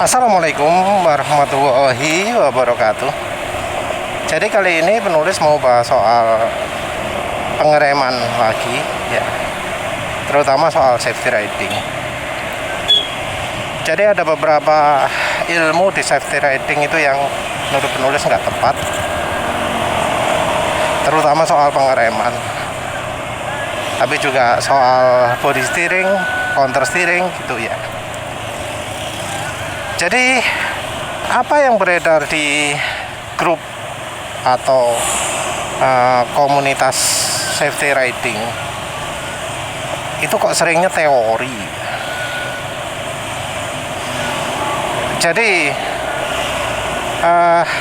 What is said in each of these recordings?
Assalamualaikum warahmatullahi wabarakatuh. Jadi kali ini penulis mau bahas soal pengereman lagi ya, terutama soal safety riding. Jadi ada beberapa ilmu di safety riding itu yang menurut penulis nggak tepat, terutama soal pengereman, tapi juga soal body steering, counter steering gitu ya. Jadi apa yang beredar di grup atau komunitas safety riding itu kok seringnya teori. Jadi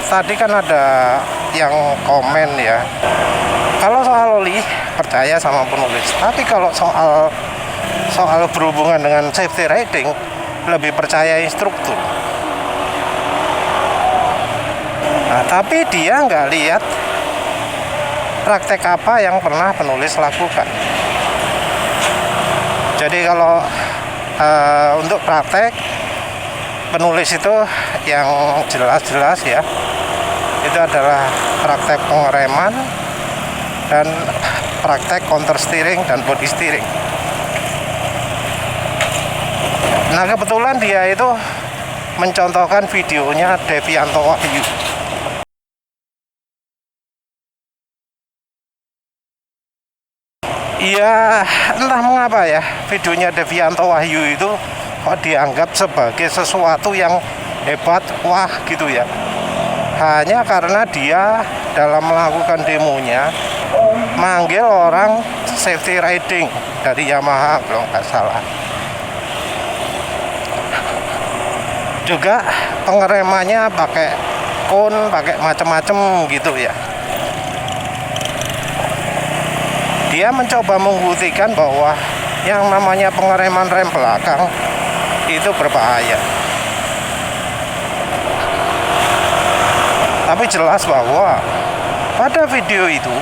tadi kan ada yang komen ya, kalau soal oli percaya sama penulis, tapi kalau soal berhubungan dengan safety riding lebih percaya instruktur. Nah, tapi dia nggak lihat praktek apa yang pernah penulis lakukan. Jadi kalau untuk praktek penulis itu yang jelas-jelas ya, itu adalah praktek pengereman dan praktek counter steering dan body steering. Nah, kebetulan dia itu mencontohkan videonya Devianto Wahyu. Iya, entah mengapa ya, videonya Devianto Wahyu itu kok dianggap sebagai sesuatu yang hebat, wah gitu ya. Hanya karena dia dalam melakukan demonya manggil orang safety riding dari Yamaha kalau nggak salah. Juga pengeremannya pakai kon, pakai macam-macam gitu ya. Dia mencoba membuktikan bahwa yang namanya pengereman rem belakang itu berbahaya. Tapi jelas bahwa pada video itu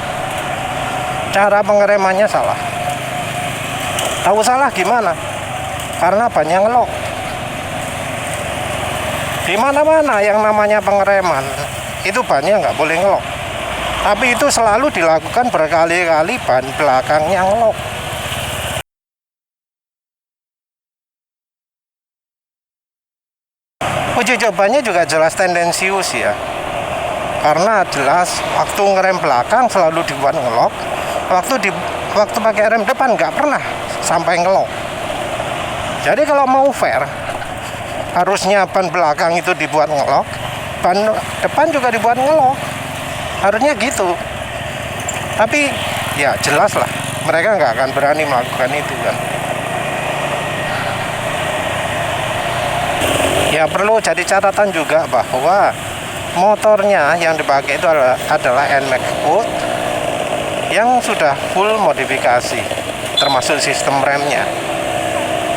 cara pengeremannya salah. Tahu salah gimana? Karena banyak ngelok. Di mana-mana yang namanya pengereman itu bannya nggak boleh ngelok, tapi itu selalu dilakukan berkali-kali ban belakangnya ngelok. Uji cobanya juga jelas tendensius ya, karena jelas waktu ngerem belakang selalu dibuat ngelok, waktu pakai rem depan nggak pernah sampai ngelok. Jadi kalau mau fair, harusnya ban belakang itu dibuat ngelok, ban depan juga dibuat ngelok, harusnya gitu. Tapi ya jelas lah, mereka nggak akan berani melakukan itu kan. Ya perlu jadi catatan juga bahwa motornya yang dipakai itu adalah NMAX Wood yang sudah full modifikasi, termasuk sistem remnya.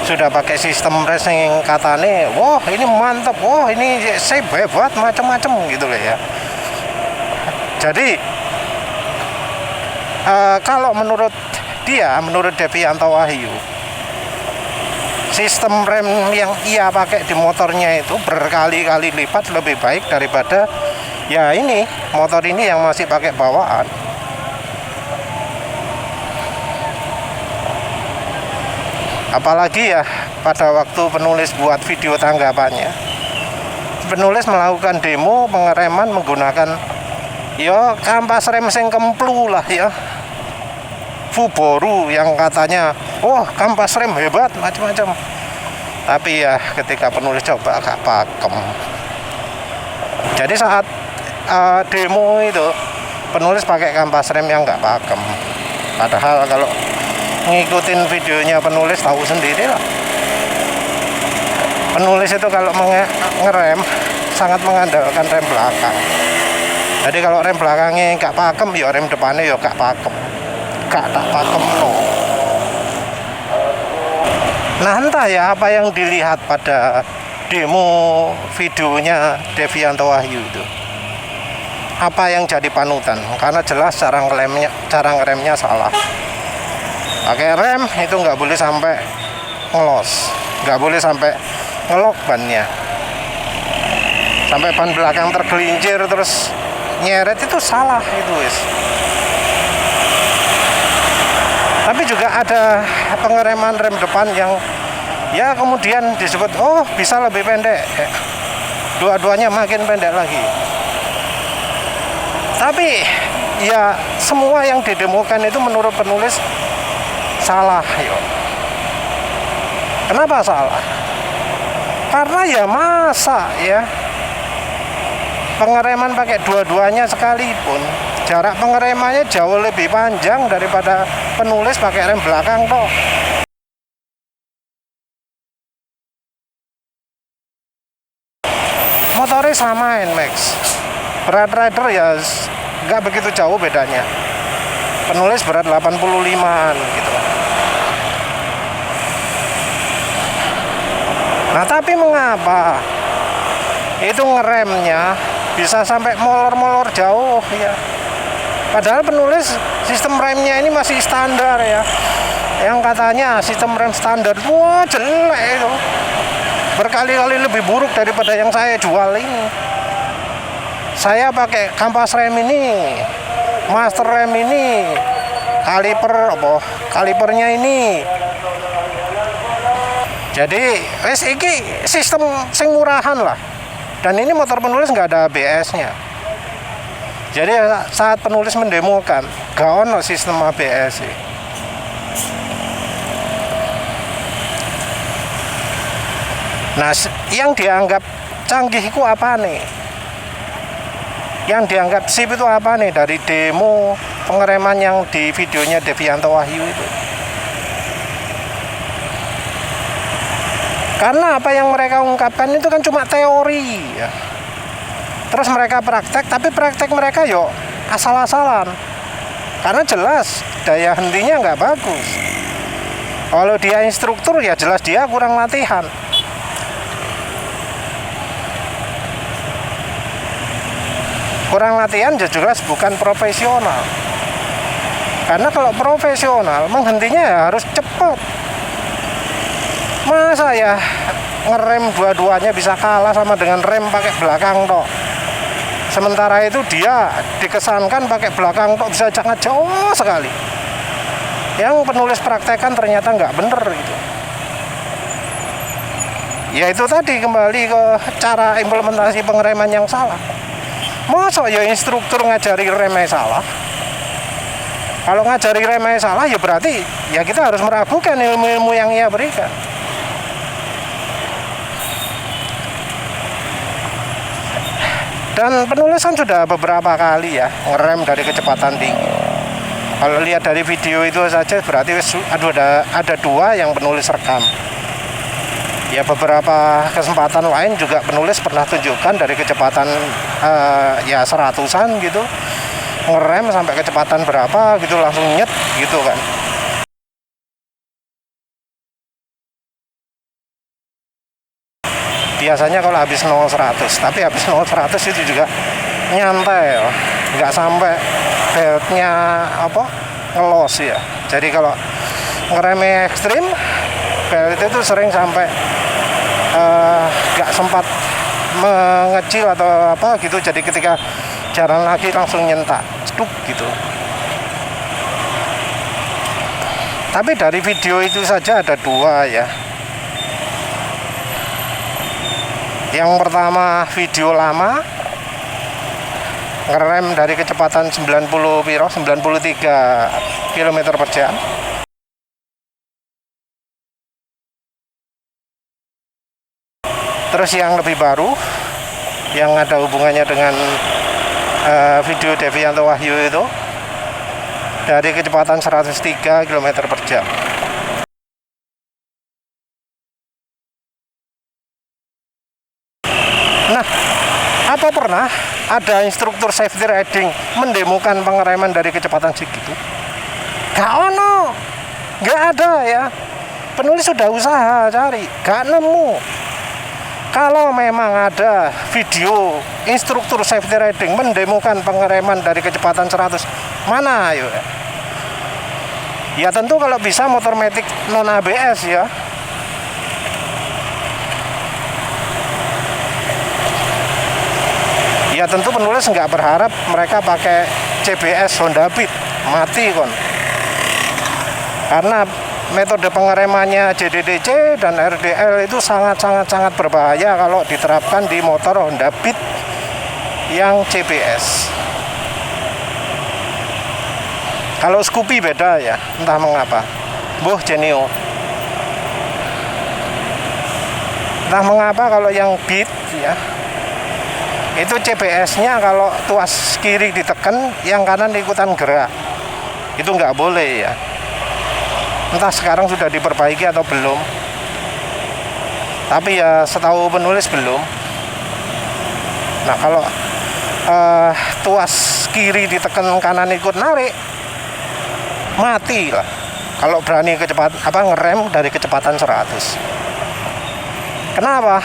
Sudah pakai sistem racing katanya, wah ini mantap, wah ini safe hebat, macam-macam gitu loh ya. Jadi kalau menurut Devianto Wahyu, sistem rem yang ia pakai di motornya itu berkali-kali lipat lebih baik daripada ya ini motor ini yang masih pakai bawaan. Apalagi ya pada waktu penulis buat video tanggapannya, penulis melakukan demo pengereman menggunakan ya kampas rem sing kemplu lah ya, Fuboru yang katanya wah kampas rem hebat macam-macam. Tapi ya ketika penulis coba agak pakem. Jadi saat demo itu penulis pakai kampas rem yang nggak pakem, padahal kalau ngikutin videonya penulis tahu sendiri lah. Penulis itu kalau ngerem sangat mengandalkan rem belakang. Jadi kalau rem belakangnya nggak pakem, ya rem depannya ya nggak pakem, nggak tak pakem no. Nah entah ya apa yang dilihat pada demo videonya Devianto Wahyu itu, apa yang jadi panutan, karena jelas cara ngeremnya salah. Pakai rem itu nggak boleh sampai ngelos, nggak boleh sampai ngelok bannya. sampai ban belakang tergelincir terus nyeret, itu salah itu wis. Tapi juga ada pengereman rem depan yang ya kemudian disebut oh bisa lebih pendek, dua-duanya makin pendek lagi. Tapi ya semua yang didemokan itu menurut penulis salah yo. Kenapa salah? Karena ya masa ya pengereman pakai dua-duanya sekalipun jarak pengeremannya jauh lebih panjang daripada penulis pakai rem belakang toh. Motornya sama NMAX, berat rider ya nggak begitu jauh bedanya. Penulis berat 85an gitu. Nah tapi mengapa itu ngeremnya bisa sampai molor-molor jauh ya? Padahal penulis sistem remnya ini masih standar ya. Yang katanya sistem rem standar, wah jelek itu. Berkali-kali lebih buruk daripada yang saya jual ini. Saya pakai kampas rem ini, master rem ini, kalipernya ini. Jadi wes iki sistem sing murahan lah. Dan ini motor penulis nggak ada ABS-nya. Jadi saat penulis mendemokan, gak ono sistem ABS sih. Nah, yang dianggap canggih itu apa nih? Yang dianggap sip itu apa nih dari demo pengereman yang di videonya Devianto Wahyu itu? Karena apa yang mereka ungkapkan itu kan cuma teori ya. Terus mereka praktek, tapi praktek mereka yo asal-asalan. Karena jelas daya hentinya nggak bagus. Kalau dia instruktur ya jelas dia kurang latihan. Kurang latihan ya jelas bukan profesional. Karena kalau profesional menghentinya ya harus cepat. Masa ya ngerem dua-duanya bisa kalah sama dengan rem pakai belakang toh. Sementara itu dia dikesankan pakai belakang toh bisa sangat jauh sekali. Yang penulis praktekan ternyata nggak bener gitu. Ya itu tadi kembali ke cara implementasi pengereman yang salah. Masa ya instruktur ngajari remnya salah? Kalau ngajari remnya salah ya berarti ya kita harus meragukan ilmu-ilmu yang ia berikan. Dan penulisan sudah beberapa kali ya ngerem dari kecepatan tinggi. Kalau lihat dari video itu saja berarti ada dua yang penulis rekam. Ya beberapa kesempatan lain juga penulis pernah tunjukkan dari kecepatan ya 100-an gitu, ngerem sampai kecepatan berapa gitu langsung nyet gitu kan. Biasanya kalau habis 0-100, tapi habis 0-100 itu juga nyantai ya, nggak sampai beltnya ngelos ya. Jadi kalau ngeremnya ekstrim, belt itu sering sampai nggak sempat mengecil atau apa gitu. Jadi ketika jalan lagi langsung nyentak, stuk gitu. Tapi dari video itu saja ada dua ya. Yang pertama video lama ngerem dari kecepatan 93 km per jam. Terus yang lebih baru yang ada hubungannya dengan video Devianto Wahyu itu dari kecepatan 103 km per jam. Nah, apa pernah ada instruktur safety riding mendemokan pengereman dari kecepatan segitu? Gak ono, gak ada ya. Penulis sudah usaha cari, gak nemu. Kalau memang ada video instruktur safety riding mendemokan pengereman dari kecepatan 100, mana ayo? Ya tentu kalau bisa motor matic non ABS ya. Ya tentu penulis nggak berharap mereka pakai CBS Honda Beat, mati kon. Karena metode pengeremannya JDDC dan RDL itu sangat berbahaya kalau diterapkan di motor Honda Beat yang CBS. Kalau Scoopy beda ya, entah mengapa. Boh Genio. Entah mengapa kalau yang Beat ya, itu CBS-nya kalau tuas kiri ditekan, yang kanan ikutan gerak. Itu nggak boleh ya. Entah sekarang sudah diperbaiki atau belum. Tapi ya setahu penulis belum. Nah kalau tuas kiri ditekan, kanan ikut narik, mati lah. Kalau berani ngerem dari kecepatan 100. Kenapa?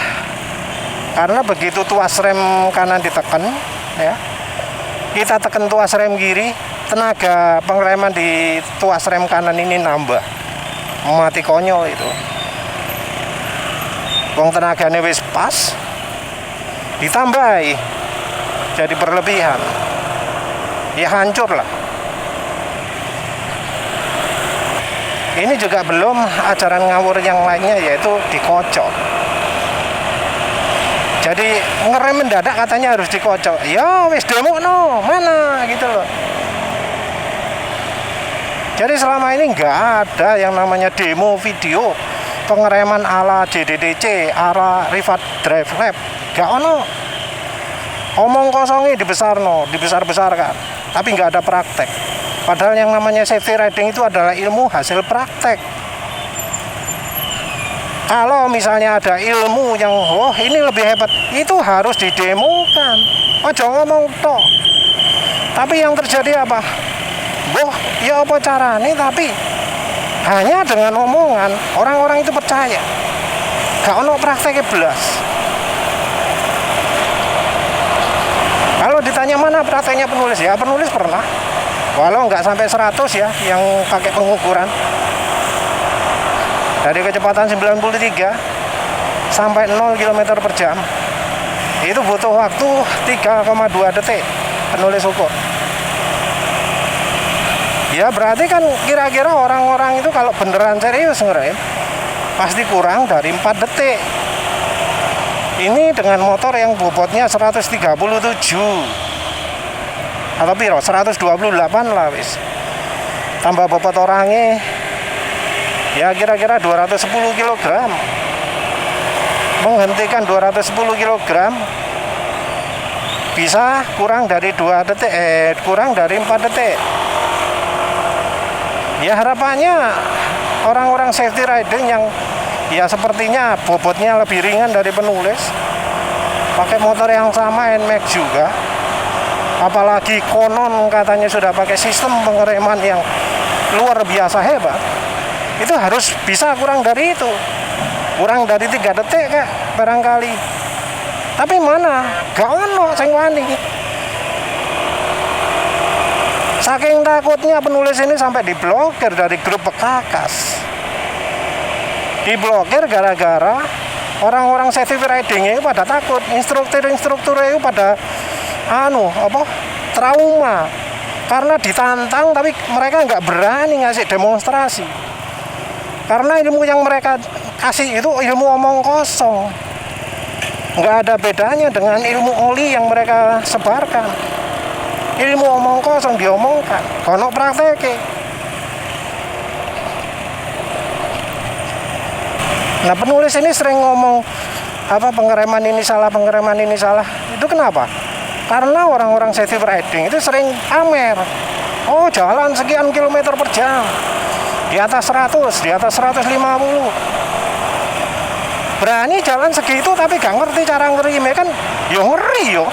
Karena begitu tuas rem kanan ditekan ya, kita tekan tuas rem kiri, tenaga pengereman di tuas rem kanan ini nambah, mati konyol itu. Wong tenaganya wis pas, ditambahi jadi berlebihan, ya hancur lah. Ini juga belum ajaran ngawur yang lainnya, yaitu dikocok. Jadi ngerem mendadak katanya harus dikocok. Ya wis demo no, mana gitu loh. Jadi selama ini nggak ada yang namanya demo video pengereman ala JDDC, ala Rivat Drive Lab. Nggak ono. Omong kosongnya dibesar-besarkan. Tapi nggak ada praktek. Padahal yang namanya safety riding itu adalah ilmu hasil praktek. Kalau misalnya ada ilmu yang ini lebih hebat, itu harus didemokan. Ojo ngomong tok. Tapi yang terjadi apa? Ya apa caranya, tapi hanya dengan omongan orang-orang itu percaya. Gak ono prakteknya belas. Kalau ditanya mana prakteknya penulis, ya penulis pernah. Walau nggak sampai 100 ya yang pakai pengukuran. Dari kecepatan 93 sampai 0 km per jam itu butuh waktu 3,2 detik penulis ukur. Ya berarti kan kira-kira orang-orang itu kalau beneran serius ngerem pasti kurang dari 4 detik. Ini dengan motor yang bobotnya 137 atau piro 128 lah wis, tambah bobot orangnya ya kira-kira 210 kg. Menghentikan 210 kg bisa kurang dari 2 detik, kurang dari 4 detik. Ya harapannya orang-orang safety riding yang ya sepertinya bobotnya lebih ringan dari penulis, pakai motor yang sama NMAX juga, apalagi konon katanya sudah pakai sistem pengereman yang luar biasa hebat, itu harus bisa kurang dari itu, kurang dari 3 detik kak barangkali. Tapi mana gak ono sing wani. Saking takutnya penulis ini sampai diblokir dari grup Bekakas. Diblokir gara-gara orang-orang safety riding itu pada takut, instruktur itu pada trauma karena ditantang, tapi mereka nggak berani ngasih demonstrasi karena ilmu yang mereka kasih itu ilmu omong kosong, nggak ada bedanya dengan ilmu oli yang mereka sebarkan. Ilmu omong kosong diomongkan, kono prakteknya. Nah penulis ini sering ngomong pengereman ini salah. Itu kenapa? Karena orang-orang safety riding itu sering pamer. Oh jalan sekian kilometer per jam, di atas 100, di atas 150. Berani jalan segitu tapi gak ngerti cara ngerimnya kan, yo ngeri yo.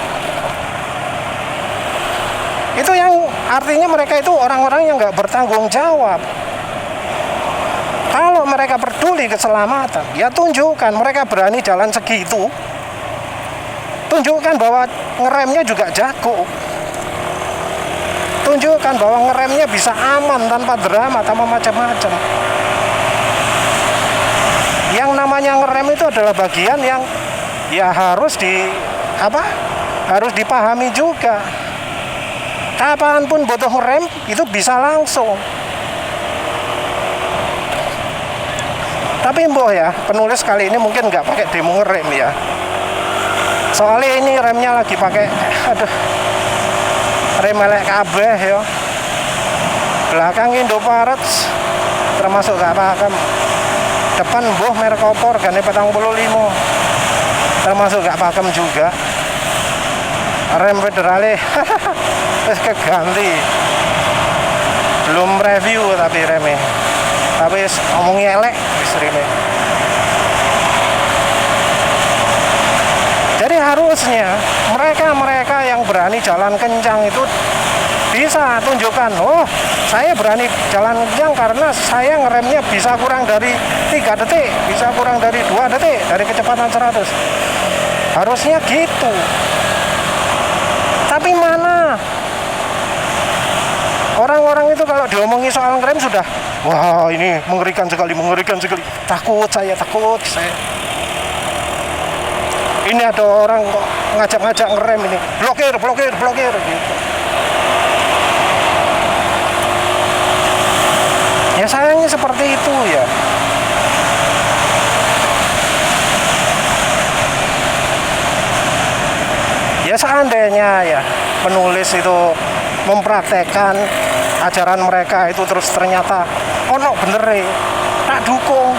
Itu yang artinya mereka itu orang-orang yang gak bertanggung jawab. Kalau mereka peduli keselamatan, ya tunjukkan mereka berani jalan segitu. Tunjukkan bahwa ngeremnya juga jago. Tunjukkan bahwa ngeremnya bisa aman tanpa drama, tanpa macam-macam. Yang namanya ngerem itu adalah bagian yang ya harus harus dipahami juga. Kapanpun butuh ngerem itu bisa langsung. Tapi mbok ya, penulis kali ini mungkin nggak pakai demo ngerem ya. Soalnya ini remnya lagi pakai, rem elek kabeh ya. Belakang Indomaret termasuk gak pakem. Depan mbuh merek opor gane 45 termasuk gak pakem juga. Rem federale terus keganti. Belum review tapi remnya. Tapi ngomongi elek wis rene. Jadi harusnya mereka yang berani jalan kencang itu bisa tunjukkan, oh saya berani jalan kencang karena saya ngeremnya bisa kurang dari 3 detik, bisa kurang dari 2 detik dari kecepatan 100. Harusnya gitu. Tapi mana orang-orang itu kalau diomongi soal ngerem sudah, wah ini mengerikan sekali, takut saya. Ini ada orang kok ngajak-ngajak ngerem ini, blokir gitu. Ya sayangnya seperti itu ya. Ya seandainya ya penulis itu mempraktekkan ajaran mereka itu terus ternyata ono bener tak dukung.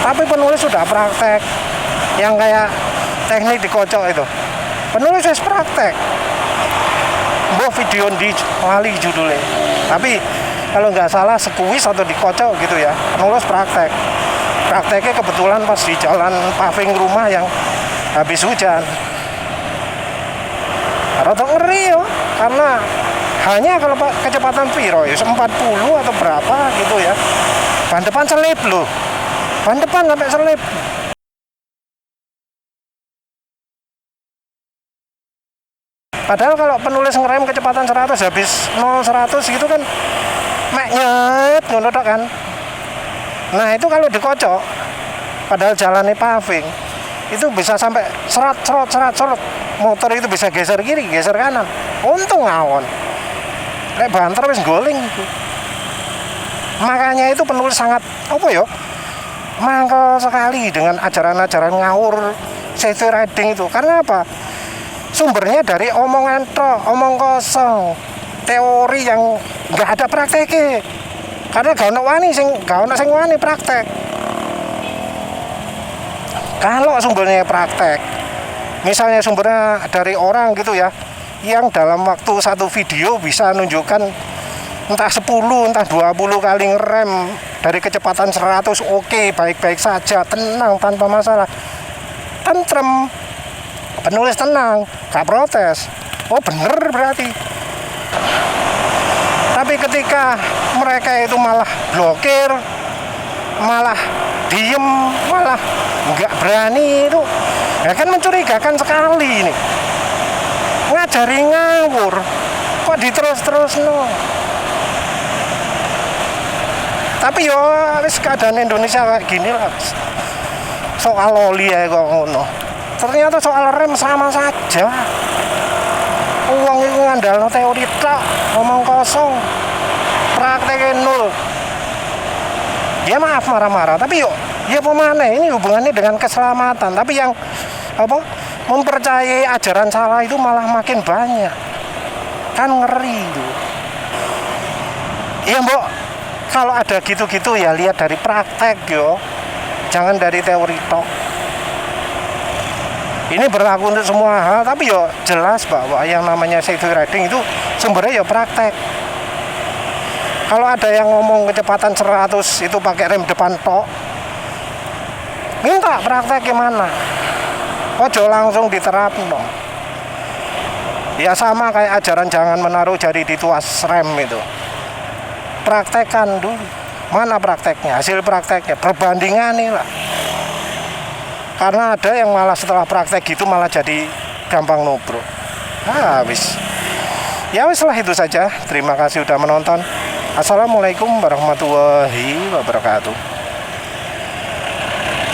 Tapi penulis sudah praktek yang kayak teknik dikocok itu. Penulis wis praktek. Mbok video di lali judulnya. Tapi kalau nggak salah sekuis atau dikocok gitu ya. Penulis praktek. Prakteknya kebetulan pas di jalan paving rumah yang habis hujan. Rada ngeri ya, karena hanya kalau kecepatan piro ya 40 atau berapa gitu ya. Ban depan selip loh. Ban depan sampai selip. Padahal kalau penulis ngerem kecepatan 100 habis 0-100 gitu kan mek nyet ngono tok kan. Nah, itu kalau dikocok padahal jalannya paving itu bisa sampai serot. Motor itu bisa geser kiri, geser kanan. Untung ngawon. Lek banter wis goling itu. Makanya itu penulis sangat mangkel sekali dengan ajaran-ajaran ngawur safety riding itu. Karena apa? Sumbernya dari omongan omong kosong, teori yang nggak ada prakteknya. Karena gak ono sing wani praktek. Kalau sumbernya praktek, misalnya sumbernya dari orang gitu ya, yang dalam waktu satu video bisa nunjukkan entah 10, entah 20 kali ngerem dari kecepatan 100, oke, baik-baik saja, tenang, tanpa masalah, tentrem, penulis tenang, gak protes. Oh bener berarti. Tapi ketika mereka itu malah blokir, malah diem, malah nggak berani itu, ya kan mencurigakan sekali ini. Ngajari ngawur, kok diterus no. Tapi yo wis keadaan Indonesia kayak gini lah. Soal loli ya kok ngono. Ternyata soal rem sama saja. Uang itu ngandalno teori tok, ngomong kosong, prakteknya nol. Ya maaf marah-marah, tapi yuk, ya pemana ini hubungannya dengan keselamatan. Tapi yang mempercayai ajaran salah itu malah makin banyak. Kan ngeri itu. Ya mbok, kalau ada gitu-gitu ya lihat dari praktek yo, jangan dari teori tok. Ini berlaku untuk semua hal, tapi yo jelas bahwa yang namanya safety riding itu sumbernya ya praktek. Kalau ada yang ngomong kecepatan 100 itu pakai rem depan tok, minta praktek gimana? Ojo langsung diterapin dong. Ya sama kayak ajaran jangan menaruh jari di tuas rem itu. Praktekkan dulu. Mana prakteknya? Hasil prakteknya, perbandingan nih lah. Karena ada yang malah setelah praktek gitu malah jadi gampang nubruk. Habis. Ya wis lah itu saja. Terima kasih sudah menonton. Assalamualaikum warahmatullahi wabarakatuh.